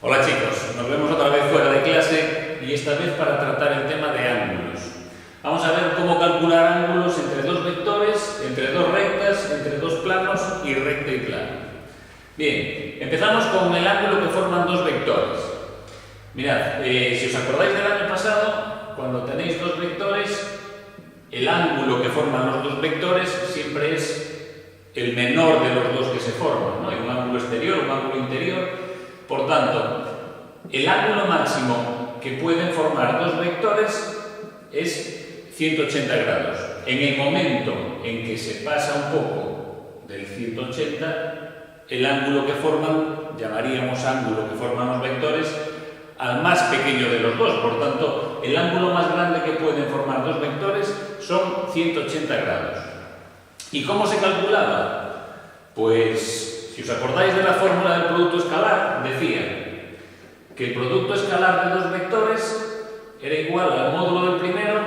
Hola chicos, nos vemos otra vez fuera de clase y esta vez para tratar el tema de ángulos. Vamos a ver cómo calcular ángulos entre dos vectores, entre dos rectas, entre dos planos y recta y plano. Bien, empezamos con el ángulo que forman dos vectores. Mirad, si os acordáis del año pasado, cuando tenéis dos vectores, el ángulo que forman los dos vectores siempre es el menor de los dos que se forman, ¿no? Hay un ángulo exterior, un ángulo interior. Por tanto, el ángulo máximo que pueden formar dos vectores es 180 grados. En el momento en que se pasa un poco del 180, el ángulo que forman, llamaríamos ángulo que forman los vectores, al más pequeño de los dos. Por tanto, el ángulo más grande que pueden formar dos vectores son 180 grados. ¿Y cómo se calculaba? Pues, si os acordáis de la fórmula del producto escalar, decía que el producto escalar de dos vectores era igual al módulo del primero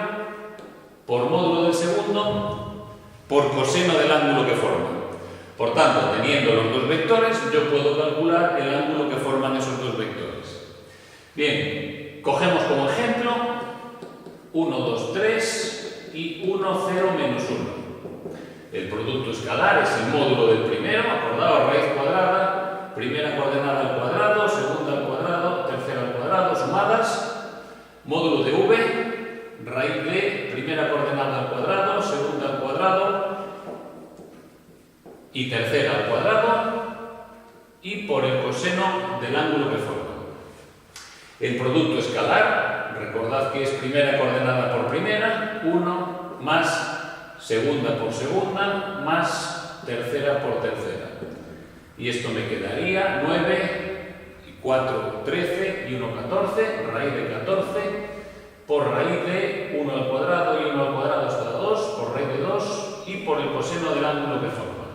por módulo del segundo por coseno del ángulo que forman. Por tanto, teniendo los dos vectores, yo puedo calcular el ángulo que forman esos dos vectores. Bien, cogemos como ejemplo 1, 2, 3 y 1, 0, menos 1. El producto escalar es el módulo del primero, acordaos, raíz cuadrada, primera coordenada al cuadrado, segunda al cuadrado, tercera al cuadrado, sumadas, módulo de v, raíz de primera coordenada al cuadrado, segunda al cuadrado y tercera al cuadrado, y por el coseno del ángulo que forman. El producto escalar, recordad que es primera coordenada por primera, 1 más segunda por segunda, más tercera por tercera. Y esto me quedaría 9, 4, 13 y 1, 14, raíz de 14, por raíz de 1 al cuadrado y 1 al cuadrado hasta 2, por raíz de 2 y por el coseno del ángulo que forma.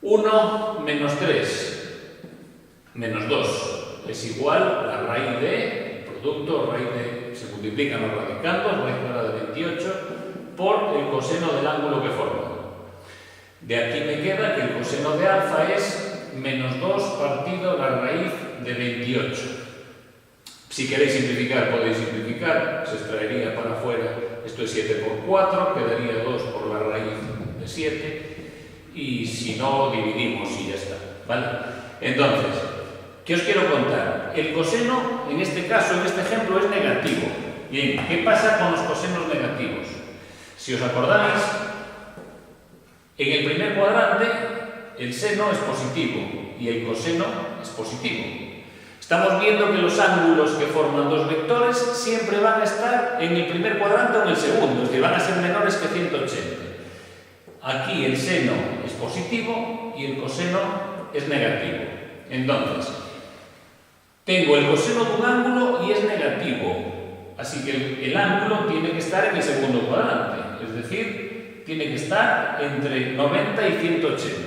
1 menos 3 menos 2 es igual a la raíz de, el producto, raíz de, se multiplican los radicandos, raíz cuadrada de 28, por el coseno del ángulo que forma. De aquí me queda que el coseno de alfa es menos 2 partido la raíz de 28. Si queréis simplificar, podéis simplificar, se extraería para afuera, esto es 7 por 4, quedaría 2 por la raíz de 7, y si no, dividimos y ya está, ¿vale? Entonces, ¿qué os quiero contar? El coseno, en este caso, en este ejemplo, es negativo. Bien, ¿qué pasa con los cosenos negativos? Si os acordáis, en el primer cuadrante el seno es positivo y el coseno es positivo. Estamos viendo que los ángulos que forman dos vectores siempre van a estar en el primer cuadrante o en el segundo, es decir, van a ser menores que 180. Aquí el seno es positivo y el coseno es negativo. Entonces, tengo el coseno de un ángulo y es negativo, así que el ángulo tiene que estar en el segundo cuadrante. Es decir, tiene que estar entre 90 y 180.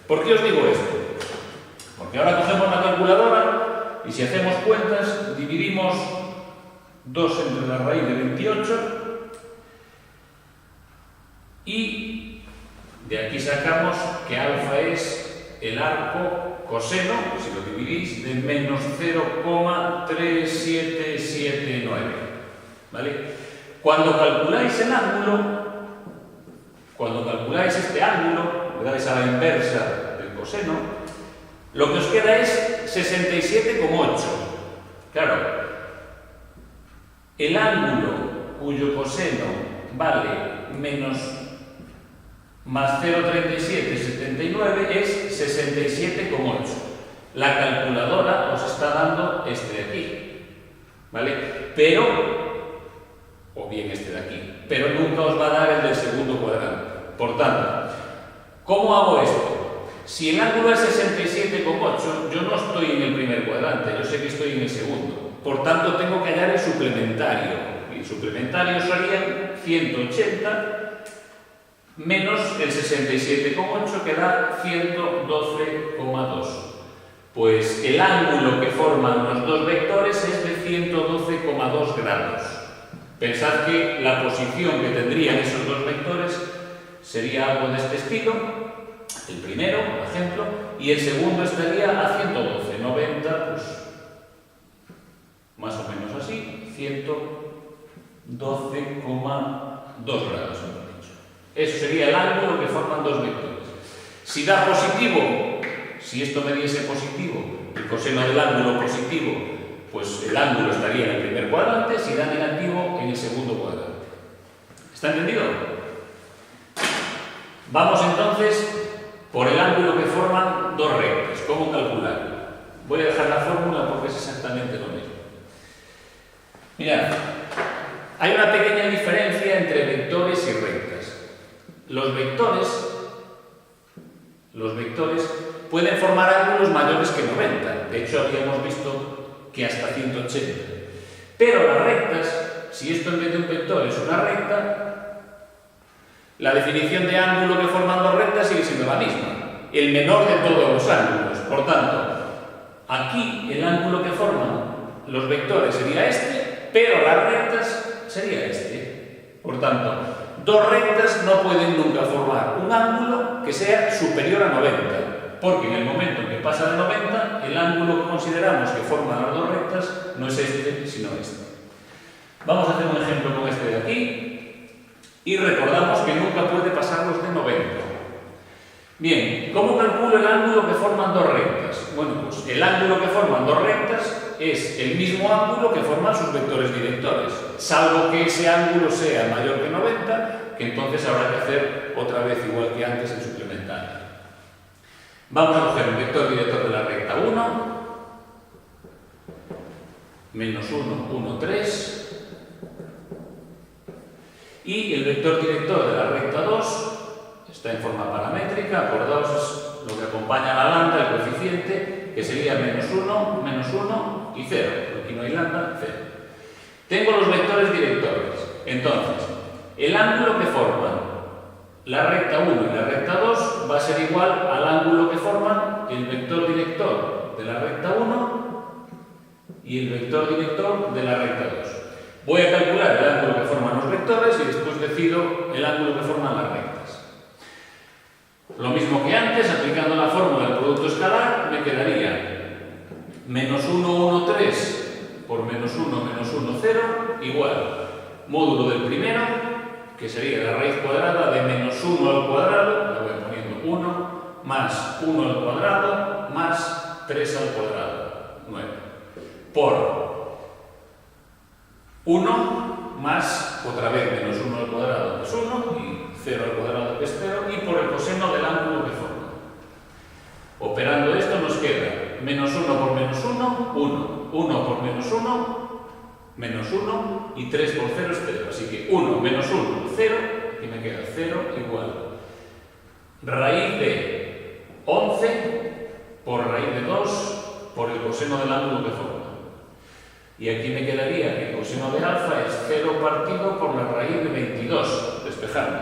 ¿Por qué os digo esto? Porque ahora cogemos la calculadora y si hacemos cuentas, dividimos 2 entre la raíz de 28 y de aquí sacamos que alfa es el arco coseno, si lo dividís, de menos 0,3779. ¿Vale? Cuando calculáis el ángulo, cuando calculáis este ángulo, le dais a la inversa del coseno, lo que os queda es 67,8. Claro, el ángulo cuyo coseno vale menos más 0,3779 es 67,8. La calculadora os está dando este de aquí, ¿vale? Pero o bien este de aquí, pero nunca os va a dar el del segundo cuadrante. Por tanto, ¿cómo hago esto? Si el ángulo es 67,8, yo no estoy en el primer cuadrante, yo sé que estoy en el segundo. Por tanto, tengo que hallar el suplementario. Y el suplementario serían 180 menos el 67,8, que da 112,2. Pues el ángulo que forman los dos vectores es de 112,2 grados. Pensad que la posición que tendrían esos dos vectores sería algo de este estilo, el primero, por ejemplo, y el segundo estaría a 112, 90, pues más o menos así, 112,2 grados, hemos dicho. Eso sería el ángulo que forman dos vectores. Si da positivo, si esto me diese positivo, el coseno del ángulo positivo, pues el ángulo estaría en el primer cuadrante, si da negativo, en el segundo cuadrante. ¿Está entendido? Vamos entonces por el ángulo que forman dos rectas. ¿Cómo calcularlo? Voy a dejar la fórmula porque es exactamente lo mismo. Mirad, hay una pequeña diferencia entre vectores y rectas. Los vectores pueden formar ángulos mayores que 90. De hecho, habíamos visto que hasta 180. Pero las rectas, si esto en vez de un vector es una recta, la definición de ángulo que forman dos rectas sigue siendo la misma, el menor de todos los ángulos. Por tanto, aquí el ángulo que forman los vectores sería este, pero las rectas sería este. Por tanto, dos rectas no pueden nunca formar un ángulo que sea superior a 90, porque en el momento en que pasa de 90, el ángulo que consideramos que forman las dos rectas no es este, sino este. Vamos a hacer un ejemplo con este de aquí. Y recordamos que nunca puede pasarlos de 90. Bien, ¿cómo calculo el ángulo que forman dos rectas? Bueno, pues el ángulo que forman dos rectas es el mismo ángulo que forman sus vectores directores, salvo que ese ángulo sea mayor que 90, que entonces habrá que hacer otra vez igual que antes el suplementario. Vamos a coger el vector director de la recta 1, menos 1, 1, 3. Y el vector director de la recta 2 está en forma paramétrica, acordaos, es lo que acompaña a la lambda, el coeficiente, que sería menos 1 y 0. Aquí no hay lambda, 0. Tengo los vectores directores. Entonces, el ángulo que forman la recta 1 y la recta 2 va a ser igual al ángulo que forman el vector director de la recta 1 y el vector director de la recta 2. Voy a calcular el ángulo que forman los vectores y después decido el ángulo que forman las rectas. Lo mismo que antes, aplicando la fórmula del producto escalar, me quedaría menos 1, 1, 3 por menos 1, 0, igual módulo del primero, que sería la raíz cuadrada de menos 1 al cuadrado, la voy poniendo 1, más 1 al cuadrado, más 3 al cuadrado, 9, por 1 más, otra vez, menos 1 al cuadrado, que es 1, y 0 al cuadrado, que es 0, y por el coseno del ángulo que forma. Operando esto nos queda menos 1 por menos 1, 1, 1 por menos 1, menos 1, y 3 por 0 es 0. Así que 1 menos 1, 0, y me queda 0 igual raíz de 11 por raíz de 2 por el coseno del ángulo que forma. Y aquí me quedaría que el coseno de alfa es 0 partido por la raíz de 22, despejando.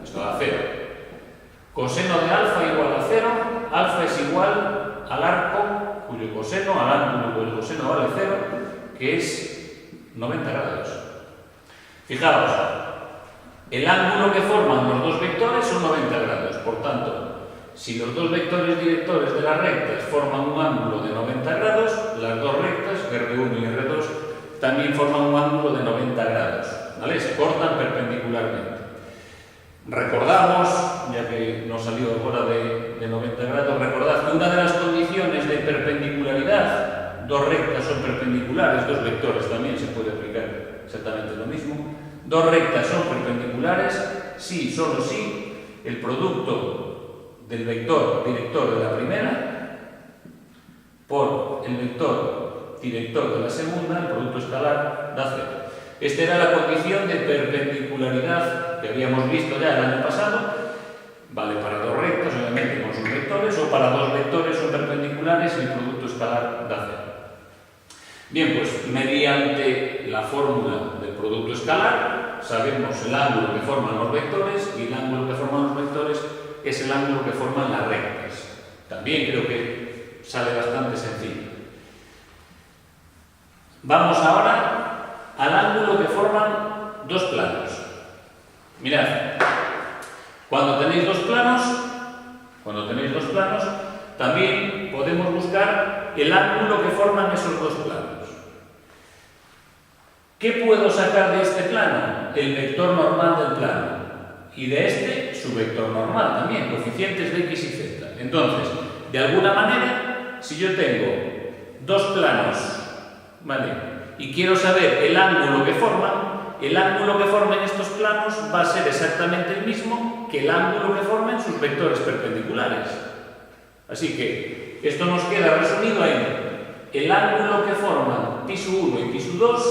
Esto da 0. Coseno de alfa igual a 0, alfa es igual al arco, cuyo coseno, al ángulo cuyo coseno vale 0, que es 90 grados. Fijaos, el ángulo que forman los dos vectores son 90 grados, por tanto, si los dos vectores directores de las rectas forman un ángulo de 90 grados, las dos rectas, R1 y R2, también forman un ángulo de 90 grados, ¿vale? Se cortan perpendicularmente. Recordamos, ya que nos salió ahora de 90 grados, recordad que una de las condiciones de perpendicularidad, dos rectas son perpendiculares, dos vectores también se puede aplicar exactamente lo mismo, dos rectas son perpendiculares si, solo si, el producto del vector director de la primera por el vector director de la segunda, el producto escalar, da 0. Esta era la condición de perpendicularidad que habíamos visto ya el año pasado. Vale para dos rectas, obviamente con sus vectores, o para dos vectores son perpendiculares y el producto escalar da 0. Bien, pues mediante la fórmula del producto escalar sabemos el ángulo que forman los vectores y el ángulo que forman los vectores es el ángulo que forman las rectas. También creo que sale bastante sencillo. Vamos ahora al ángulo que forman dos planos. Mirad, cuando tenéis dos planos, Cuando tenéis dos planos, también podemos buscar el ángulo que forman esos dos planos. ¿Qué puedo sacar de este plano? El vector normal del plano. Y de este, su vector normal también, coeficientes de x y z. Entonces, de alguna manera, si yo tengo dos planos, ¿vale?, y quiero saber el ángulo que formen estos planos va a ser exactamente el mismo que el ángulo que formen sus vectores perpendiculares. Así que esto nos queda resumido en el ángulo que forman pi1 y pi2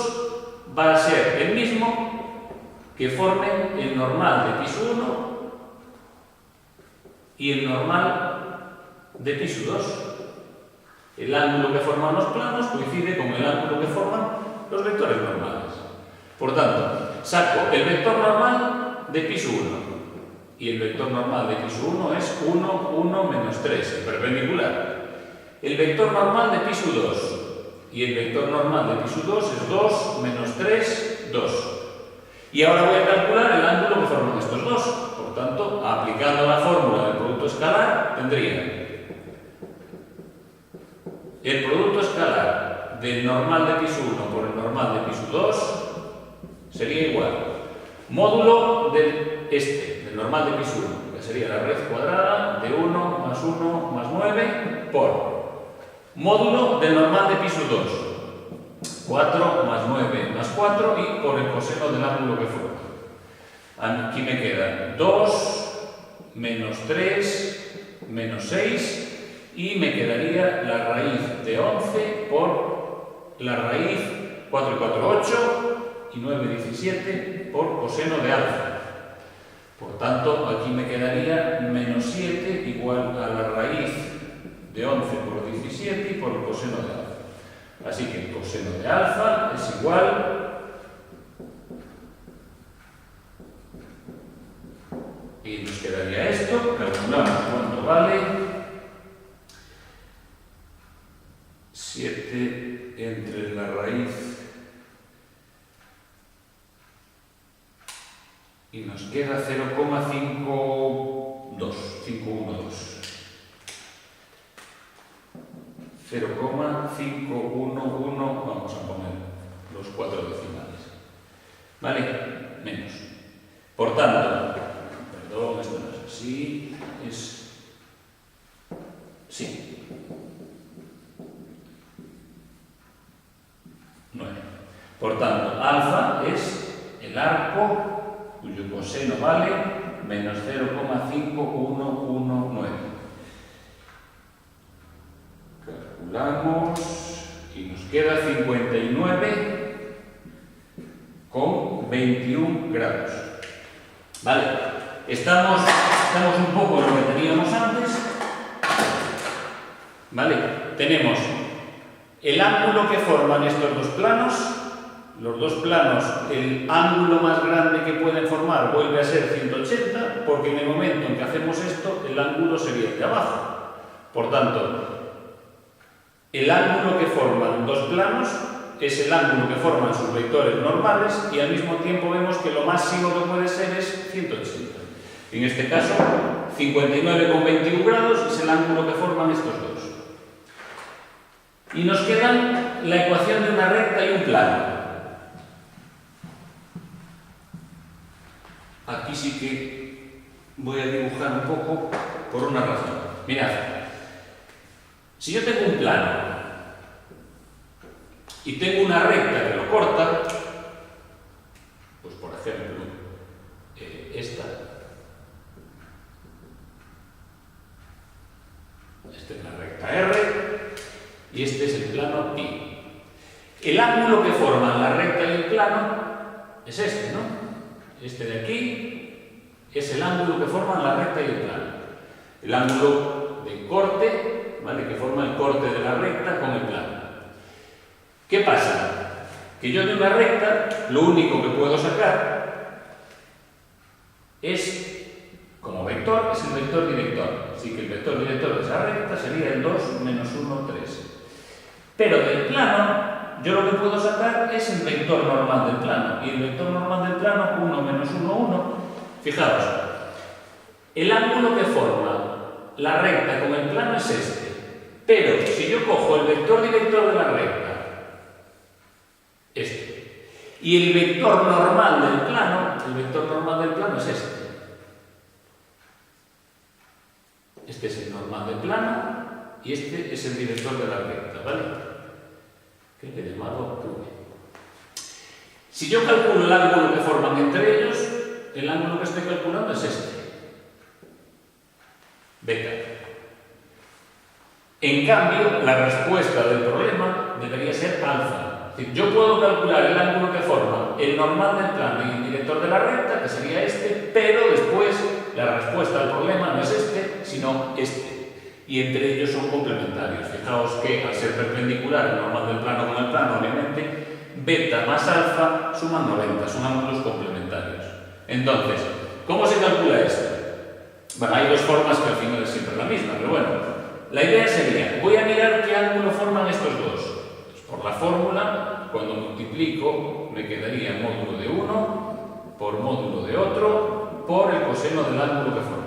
va a ser el mismo que formen el normal de pi1 y el normal de pi2. El ángulo que forman los planos coincide con el ángulo que forman los vectores normales. Por tanto, saco el vector normal de pi1 y el vector normal de pi1 es 1, 1, menos 3, el perpendicular. El vector normal de pi2 y el vector normal de pi2 es 2, menos 3, 2. Y ahora voy a calcular el ángulo que forman estos dos. Por tanto, aplicando la fórmula del producto escalar, tendría el producto escalar del normal de pi1 por el normal de pi2 sería igual módulo del normal de pi1, que sería la raíz cuadrada de 1 más 1 más 9 por módulo del normal de pi2, 4 más 9 más 4 y por el coseno del ángulo que forma. Aquí me queda 2 menos 3 menos 6 y me quedaría la raíz de 11 por la raíz 4 y 4, 8 y 9, 17 por coseno de alfa. Por tanto, aquí me quedaría menos 7 igual a la raíz de 11 por 17 y por el coseno de alfa. Así que el coseno de alfa es igual y nos quedaría esto. Calculamos cuánto vale 7 entre la raíz y nos queda 0,512. 0,511, vamos a poner los 4 decimales. ¿Vale? Menos. Por tanto, perdón, esto no es así, es... sí. 9. Por tanto, alfa es el arco cuyo coseno vale menos 0,5119. Calculamos y nos queda 59,21 grados. Vale, estamos un poco en lo que teníamos antes. Vale, tenemos el ángulo que forman estos dos planos. Los dos planos, el ángulo más grande que pueden formar vuelve a ser 180, porque en el momento en que hacemos esto, el ángulo sería el de abajo. Por tanto, el ángulo que forman dos planos es el ángulo que forman sus vectores normales y al mismo tiempo vemos que lo máximo que puede ser es 180. En este caso, 59,21 grados es el ángulo que forman estos dos. Y nos queda la ecuación de una recta y un plano. Aquí sí que voy a dibujar un poco por una razón. Mirad, si yo tengo un plano y tengo una recta que lo corta, pues por ejemplo, esta es la recta R y este es el plano pi. El ángulo que forman la recta y el plano es este, ¿no? Este de aquí es el ángulo que forman la recta y el plano. El ángulo de corte, ¿vale?, que forma el corte de la recta con el plano. ¿Qué pasa? Que yo de una recta lo único que puedo sacar es, como vector, es el vector director. Así que el vector director de esa recta sería el 2 menos 1, 3. Pero del plano, yo lo que puedo sacar es el vector normal del plano. Y el vector normal del plano, 1 menos 1, 1. Fijaos, el ángulo que forma la recta con el plano es este. Pero si yo cojo el vector director de la recta, este, y el vector normal del plano es este. Este es el normal del plano y este es el director de la recta, ¿vale? Que he llamado V. Si yo calculo el ángulo que forman entre ellos, el ángulo que estoy calculando es este. Beta. En cambio, la respuesta del problema debería ser alfa. Es decir, yo puedo calcular el ángulo que forma el normal del plano y el director de la recta, que sería este, pero después la respuesta al problema no es este, sino este. Y entre ellos son complementarios. Fijaos que al ser perpendicular el normal del plano con el plano, obviamente, beta más alfa suman 90, son ángulos complementarios. Entonces, ¿cómo se calcula esto? Bueno, hay dos formas que al final es siempre la misma, pero bueno, la idea sería, voy a mirar qué ángulo forman estos dos. Pues por la fórmula, cuando multiplico, me quedaría módulo de uno por módulo de otro por el coseno del ángulo que forman.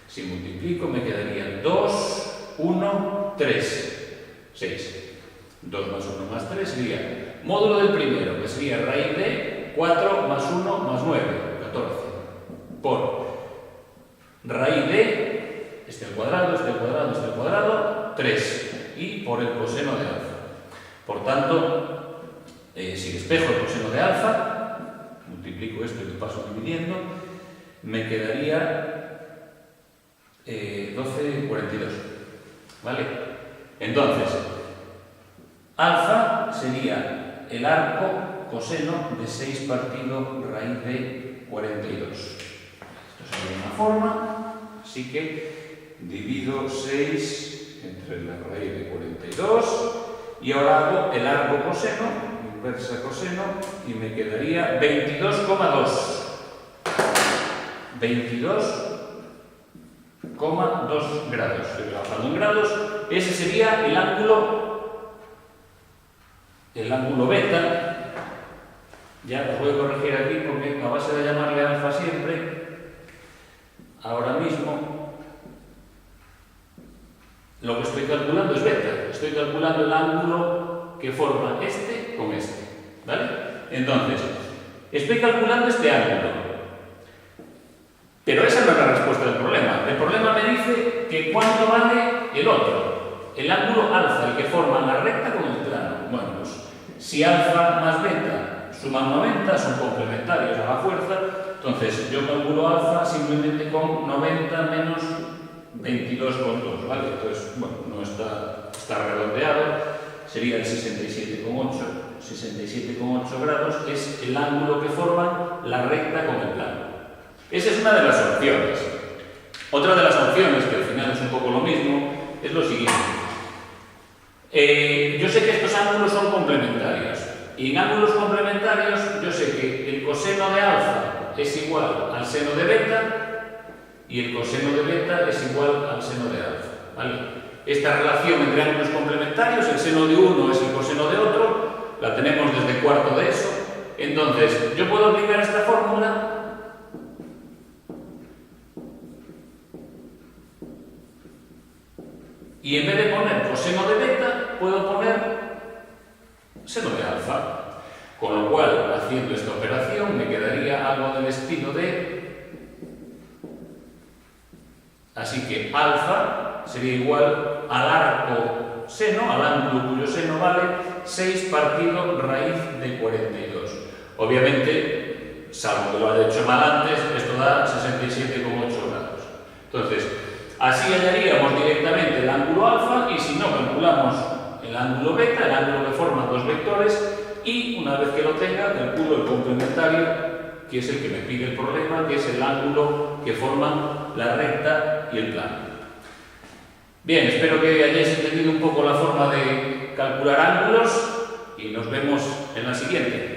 Si multiplico, me quedaría 2, 1, 3, 6. 2 más 1 más 3 sería módulo del primero, que sería raíz de 4 más 1 más 9, 14, por raíz de este al cuadrado, este al cuadrado, este al cuadrado, 3, y por el coseno de alfa. Por tanto, si despejo el coseno de alfa, multiplico esto y lo paso dividiendo, me quedaría 12,42. ¿Vale? Entonces, alfa sería el arco coseno de 6 partido raíz de 42. Esto sería una forma, así que divido 6 entre la raíz de 42 y ahora hago el arco coseno, inversa coseno, y me quedaría 22,2. 22,2 grados. Estoy trabajando en grados. Ese sería el ángulo beta. Ya os voy a corregir aquí porque a base de llamarle alfa siempre, ahora mismo lo que estoy calculando es beta. Estoy calculando el ángulo que forma este con este. ¿Vale? Entonces, estoy calculando este ángulo. Pero esa no es la respuesta del problema. El problema me dice que cuánto vale el otro, el ángulo alfa, el que forma la recta con el plano. Bueno, pues si alfa más beta suman 90, son complementarios a la fuerza, entonces yo calculo alfa simplemente con 90 menos 22,2, ¿vale? Entonces, bueno, no está redondeado, sería el 67,8 grados, es el ángulo que forma la recta con el plano. Esa es una de las opciones. Otra de las opciones, que al final es un poco lo mismo, es lo siguiente. Yo sé que estos ángulos son complementarios. Y en ángulos complementarios, yo sé que el coseno de alfa es igual al seno de beta y el coseno de beta es igual al seno de alfa. ¿Vale? Esta relación entre ángulos complementarios, el seno de uno es el coseno de otro, la tenemos desde cuarto de eso. Entonces, yo puedo aplicar esta fórmula. Y en vez de poner coseno de beta, puedo poner seno de alfa. Con lo cual, haciendo esta operación, me quedaría algo del estilo de... Así que alfa sería igual al arco seno, al ángulo cuyo seno vale 6 partido raíz de 42. Obviamente, salvo que lo haya hecho mal antes, esto da 67,8 grados. Entonces, así hallaríamos directamente el ángulo alfa y si no, calculamos el ángulo beta, el ángulo que forman dos vectores, y una vez que lo tenga, calculo el complementario, que es el que me pide el problema, que es el ángulo que forman la recta y el plano. Bien, espero que hayáis entendido un poco la forma de calcular ángulos y nos vemos en la siguiente.